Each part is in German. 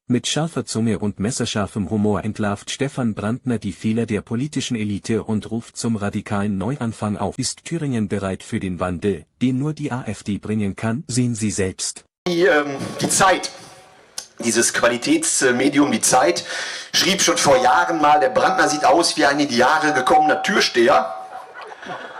Mit scharfer Zunge und messerscharfem Humor entlarvt Stefan Brandner die Fehler der politischen Elite und ruft zum radikalen Neuanfang auf. Ist Thüringen bereit für den Wandel, den nur die AfD bringen kann? Sehen Sie selbst. Die Zeit, dieses Qualitätsmedium, die Zeit, schrieb schon vor Jahren mal, der Brandner sieht aus wie ein in die Jahre gekommener Türsteher.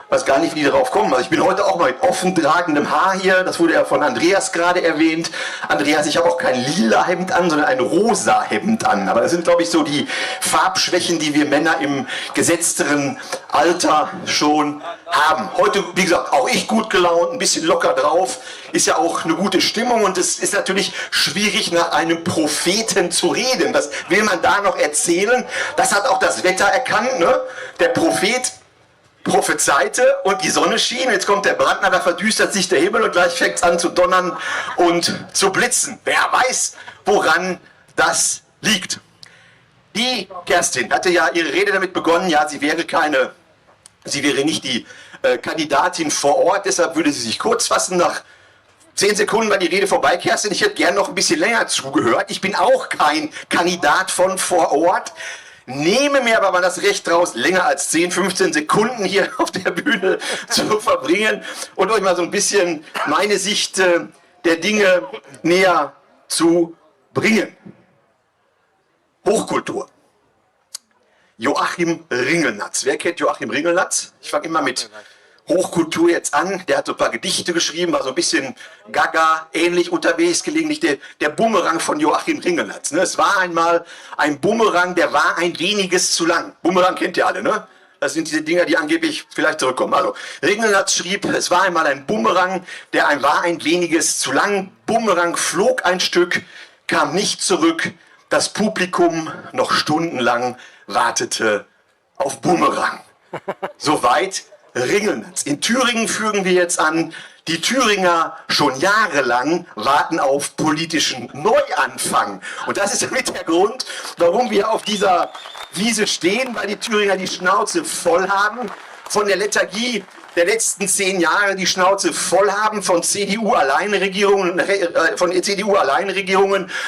Ich weiß gar nicht, wie die darauf kommen. Also ich bin heute auch mal mit offen tragendem Haar hier. Das wurde ja von Andreas gerade erwähnt. Andreas, ich habe auch kein lila Hemd an, sondern ein rosa Hemd an. Aber das sind, glaube ich, so die Farbschwächen, die wir Männer im gesetzteren Alter schon haben. Heute, wie gesagt, auch ich gut gelaunt, ein bisschen locker drauf. Ist ja auch eine gute Stimmung und es ist natürlich schwierig, nach einem Propheten zu reden. Was will man da noch erzählen? Das hat auch das Wetter erkannt, ne? Der Prophet prophezeite und die Sonne schien, jetzt kommt der Brandner, da verdüstert sich der Himmel und gleich fängt es an zu donnern und zu blitzen. Wer weiß, woran das liegt. Die Kerstin hatte ja ihre Rede damit begonnen, ja, sie wäre nicht die Kandidatin vor Ort, deshalb würde sie sich kurz fassen. Nach 10 Sekunden war die Rede vorbei. Kerstin, ich hätte gern noch ein bisschen länger zugehört. Ich bin auch kein Kandidat von vor Ort. Nehme mir aber mal das Recht raus, länger als 10, 15 Sekunden hier auf der Bühne zu verbringen und euch mal so ein bisschen meine Sicht der Dinge näher zu bringen. Hochkultur. Joachim Ringelnatz. Wer kennt Joachim Ringelnatz? Ich fange immer mit Hochkultur jetzt an, der hat so ein paar Gedichte geschrieben, war so ein bisschen Gaga ähnlich unterwegs, gelegentlich der Bumerang von Joachim Ringelnatz. Ne? Es war einmal ein Bumerang, der war ein weniges zu lang. Bumerang kennt ihr alle, ne? Das sind diese Dinger, die angeblich vielleicht zurückkommen. Also Ringelnatz schrieb, es war einmal ein Bumerang, war ein weniges zu lang. Bumerang flog ein Stück, kam nicht zurück. Das Publikum noch stundenlang wartete auf Bumerang. Soweit Ringelnatz. In Thüringen fügen wir jetzt an, die Thüringer schon jahrelang warten auf politischen Neuanfang. Und das ist damit der Grund, warum wir auf dieser Wiese stehen, weil die Thüringer die Schnauze voll haben von der Lethargie der letzten 10 Jahre, die Schnauze voll haben von CDU-Alleinregierungen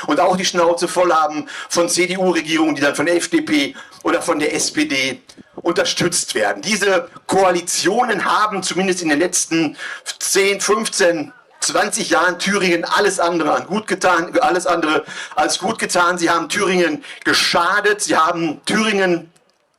und auch die Schnauze voll haben von CDU-Regierungen, die dann von der FDP oder von der SPD unterstützt werden. Diese Koalitionen haben zumindest in den letzten 10, 15, 20 Jahren Thüringen alles andere als gut getan. Sie haben Thüringen geschadet, sie haben Thüringen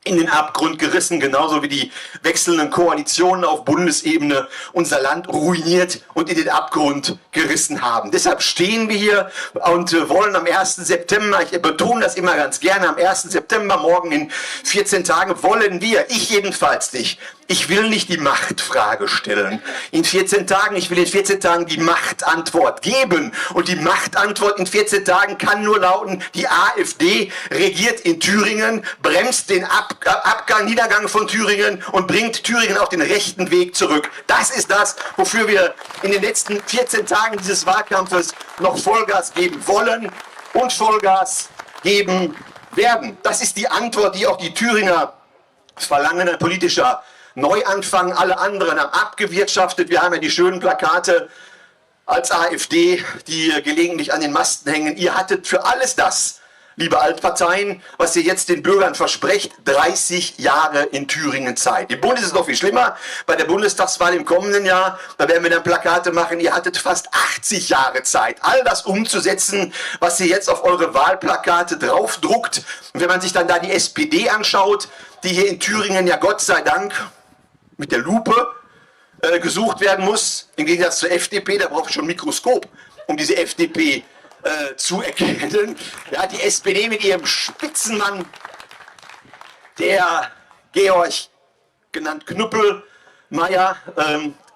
in den Abgrund gerissen, genauso wie die wechselnden Koalitionen auf Bundesebene unser Land ruiniert und in den Abgrund gerissen haben. Deshalb stehen wir hier und wollen am 1. September, ich betone das immer ganz gerne, am 1. September, morgen in 14 Tagen, wollen wir, ich jedenfalls nicht, ich will nicht die Machtfrage stellen. In 14 Tagen, ich will in 14 Tagen die Machtantwort geben. Und die Machtantwort in 14 Tagen kann nur lauten, die AfD regiert in Thüringen, bremst den Niedergang von Thüringen und bringt Thüringen auf den rechten Weg zurück. Das ist das, wofür wir in den letzten 14 Tagen dieses Wahlkampfes noch Vollgas geben wollen und Vollgas geben werden. Das ist die Antwort, die auch die Thüringer verlangen, ein politischer Neuanfang. Alle anderen haben abgewirtschaftet. Wir haben ja die schönen Plakate als AfD, die gelegentlich an den Masten hängen. Ihr hattet für alles das, liebe Altparteien, was ihr jetzt den Bürgern versprecht, 30 Jahre in Thüringen Zeit. Im Bund ist es noch viel schlimmer. Bei der Bundestagswahl im kommenden Jahr, da werden wir dann Plakate machen, ihr hattet fast 80 Jahre Zeit, all das umzusetzen, was ihr jetzt auf eure Wahlplakate draufdruckt. Und wenn man sich dann da die SPD anschaut, die hier in Thüringen ja Gott sei Dank mit der Lupe gesucht werden muss, im Gegensatz zur FDP, da braucht es schon ein Mikroskop, um diese FDP zu erkennen. Ja, die SPD mit ihrem Spitzenmann, der Georg, genannt Knüppelmeier,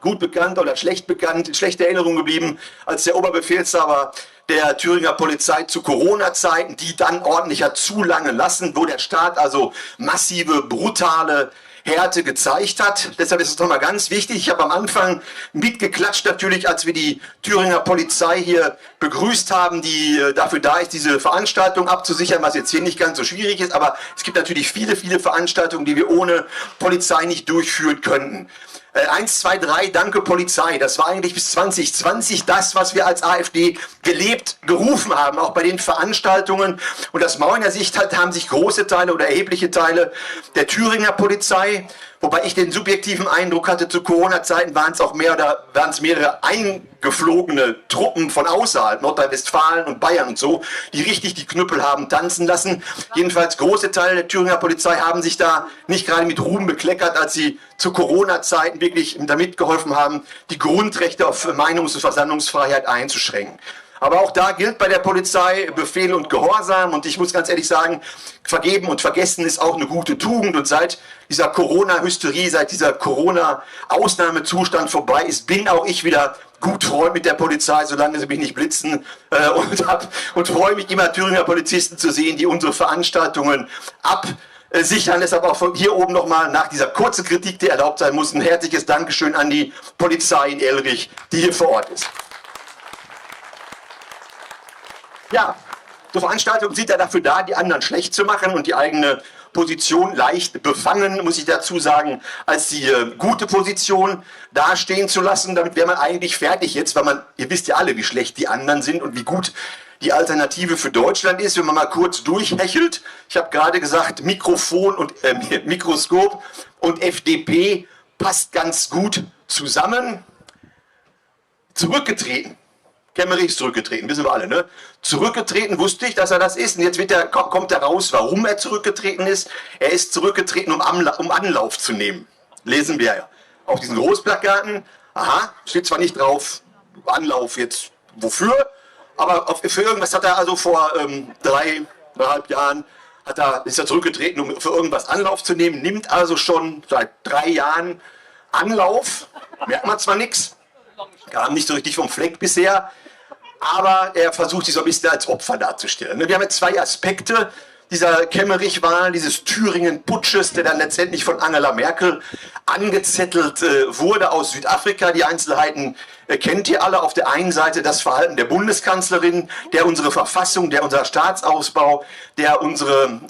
gut bekannt oder schlecht bekannt, in schlechter Erinnerung geblieben, als der Oberbefehlshaber der Thüringer Polizei zu Corona-Zeiten, die dann ordentlich hat zulangen lassen, wo der Staat also massive, brutale Härte gezeigt hat. Deshalb ist es nochmal ganz wichtig. Ich habe am Anfang mitgeklatscht natürlich, als wir die Thüringer Polizei hier begrüßt haben, die dafür da ist, diese Veranstaltung abzusichern, was jetzt hier nicht ganz so schwierig ist. Aber es gibt natürlich viele, viele Veranstaltungen, die wir ohne Polizei nicht durchführen könnten. 1, 2, 3, danke Polizei. Das war eigentlich bis 2020 das, was wir als AfD gelebt, gerufen haben, auch bei den Veranstaltungen. Und aus meiner Sicht haben sich große Teile oder erhebliche Teile der Thüringer Polizei, wobei ich den subjektiven Eindruck hatte, zu Corona-Zeiten waren es mehrere eingeflogene Truppen von außerhalb, Nordrhein-Westfalen und Bayern und so, die richtig die Knüppel haben tanzen lassen. Jedenfalls große Teile der Thüringer Polizei haben sich da nicht gerade mit Ruhm bekleckert, als sie zu Corona-Zeiten wirklich damit geholfen haben, die Grundrechte auf Meinungs- und Versammlungsfreiheit einzuschränken. Aber auch da gilt bei der Polizei Befehl und Gehorsam. Und ich muss ganz ehrlich sagen, vergeben und vergessen ist auch eine gute Tugend. Und seit dieser Corona-Hysterie, seit dieser Corona-Ausnahmezustand vorbei ist, bin auch ich wieder gut Freund mit der Polizei, solange sie mich nicht blitzen. Und freue mich immer, Thüringer Polizisten zu sehen, die unsere Veranstaltungen absichern. Deshalb auch von hier oben nochmal nach dieser kurzen Kritik, die erlaubt sein muss, ein herzliches Dankeschön an die Polizei in Elrich, die hier vor Ort ist. Ja, so Veranstaltungen sind ja dafür da, die anderen schlecht zu machen und die eigene Position leicht befangen, muss ich dazu sagen, als die gute Position dastehen zu lassen. Damit wäre man eigentlich fertig jetzt, weil ihr wisst ja alle, wie schlecht die anderen sind und wie gut die Alternative für Deutschland ist, wenn man mal kurz durchhechelt. Ich habe gerade gesagt, Mikrofon und Mikroskop und FDP passt ganz gut zusammen. Zurückgetreten. Kemmerich ist zurückgetreten, wissen wir alle, ne? Zurückgetreten wusste ich, dass er das ist. Und jetzt kommt er raus, warum er zurückgetreten ist. Er ist zurückgetreten, um Anlauf zu nehmen. Lesen wir ja auf diesen Großplakaten. Aha, steht zwar nicht drauf, Anlauf jetzt wofür, aber für irgendwas hat er also vor 3,5 Jahren ist er zurückgetreten, um für irgendwas Anlauf zu nehmen. Nimmt also schon seit 3 Jahren Anlauf. Merkt man zwar nichts, kam nicht so richtig vom Fleck bisher. Aber er versucht sich so ein bisschen als Opfer darzustellen. Wir haben jetzt 2 Aspekte dieser Kemmerich-Wahl, dieses Thüringen-Putsches, der dann letztendlich von Angela Merkel angezettelt wurde aus Südafrika. Die Einzelheiten kennt ihr alle. Auf der einen Seite das Verhalten der Bundeskanzlerin, der unsere Verfassung, der unser Staatsausbau, der unsere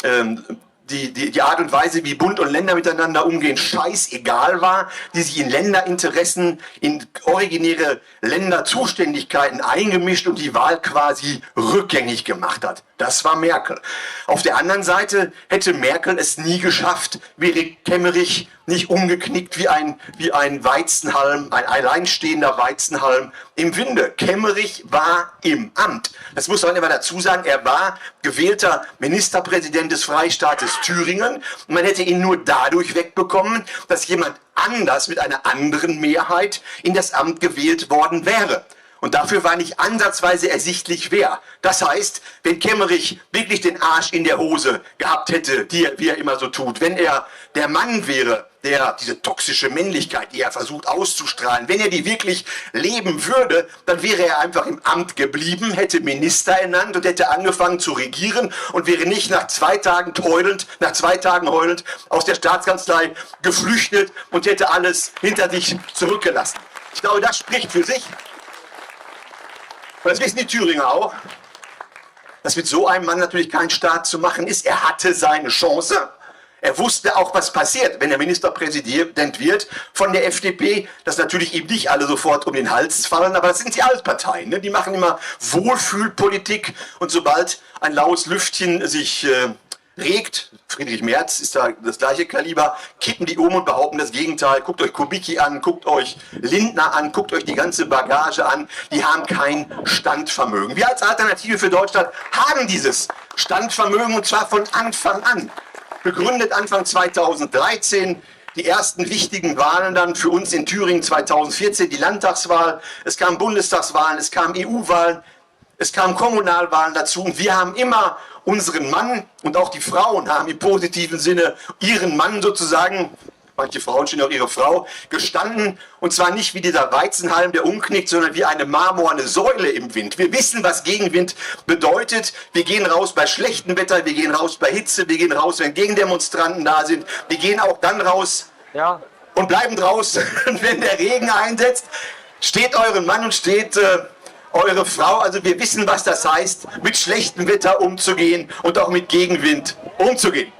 die Art und Weise, wie Bund und Länder miteinander umgehen, scheißegal war, die sich in Länderinteressen, in originäre Länderzuständigkeiten eingemischt und die Wahl quasi rückgängig gemacht hat. Das war Merkel. Auf der anderen Seite hätte Merkel es nie geschafft, wäre Kemmerich nicht umgeknickt wie ein Weizenhalm, ein alleinstehender Weizenhalm im Winde. Kemmerich war im Amt. Das muss man immer dazu sagen. Er war gewählter Ministerpräsident des Freistaates Thüringen. Und man hätte ihn nur dadurch wegbekommen, dass jemand anders mit einer anderen Mehrheit in das Amt gewählt worden wäre. Und dafür war nicht ansatzweise ersichtlich, wer. Das heißt, wenn Kemmerich wirklich den Arsch in der Hose gehabt hätte, wie er immer so tut, wenn er der Mann wäre, der diese toxische Männlichkeit, die er versucht auszustrahlen, wenn er die wirklich leben würde, dann wäre er einfach im Amt geblieben, hätte Minister ernannt und hätte angefangen zu regieren und wäre nicht nach 2 Tagen heulend aus der Staatskanzlei geflüchtet und hätte alles hinter sich zurückgelassen. Ich glaube, das spricht für sich. Und das wissen die Thüringer auch, dass mit so einem Mann natürlich kein Staat zu machen ist. Er hatte seine Chance. Er wusste auch, was passiert, wenn er Ministerpräsident wird von der FDP, dass natürlich ihm nicht alle sofort um den Hals fallen, aber das sind die Altparteien, ne? Die machen immer Wohlfühlpolitik und sobald ein laues Lüftchen sich regt, Friedrich Merz ist da das gleiche Kaliber, kippen die um und behaupten das Gegenteil. Guckt euch Kubicki an, guckt euch Lindner an, guckt euch die ganze Bagage an. Die haben kein Standvermögen. Wir als Alternative für Deutschland haben dieses Standvermögen und zwar von Anfang an. Begründet Anfang 2013, die ersten wichtigen Wahlen dann für uns in Thüringen 2014, die Landtagswahl, es kamen Bundestagswahlen, es kamen EU-Wahlen, es kamen Kommunalwahlen dazu und wir haben immer unseren Mann und auch die Frauen haben im positiven Sinne ihren Mann sozusagen, manche Frauen stehen auch ihre Frau, gestanden und zwar nicht wie dieser Weizenhalm, der umknickt, sondern wie eine marmorne Säule im Wind. Wir wissen, was Gegenwind bedeutet. Wir gehen raus bei schlechtem Wetter, wir gehen raus bei Hitze, wir gehen raus, wenn Gegendemonstranten da sind. Wir gehen auch dann raus und bleiben draußen, wenn der Regen einsetzt. Steht euren Mann und steht eure Frau, also wir wissen, was das heißt, mit schlechtem Wetter umzugehen und auch mit Gegenwind umzugehen.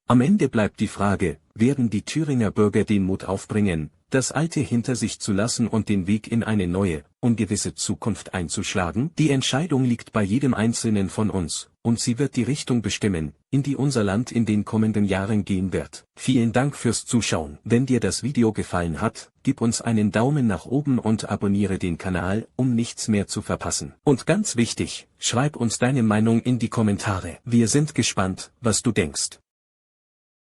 Am Ende bleibt die Frage, werden die Thüringer Bürger den Mut aufbringen, das Alte hinter sich zu lassen und den Weg in eine neue, ungewisse Zukunft einzuschlagen? Die Entscheidung liegt bei jedem Einzelnen von uns, und sie wird die Richtung bestimmen, in die unser Land in den kommenden Jahren gehen wird. Vielen Dank fürs Zuschauen. Wenn dir das Video gefallen hat, gib uns einen Daumen nach oben und abonniere den Kanal, um nichts mehr zu verpassen. Und ganz wichtig, schreib uns deine Meinung in die Kommentare. Wir sind gespannt, was du denkst.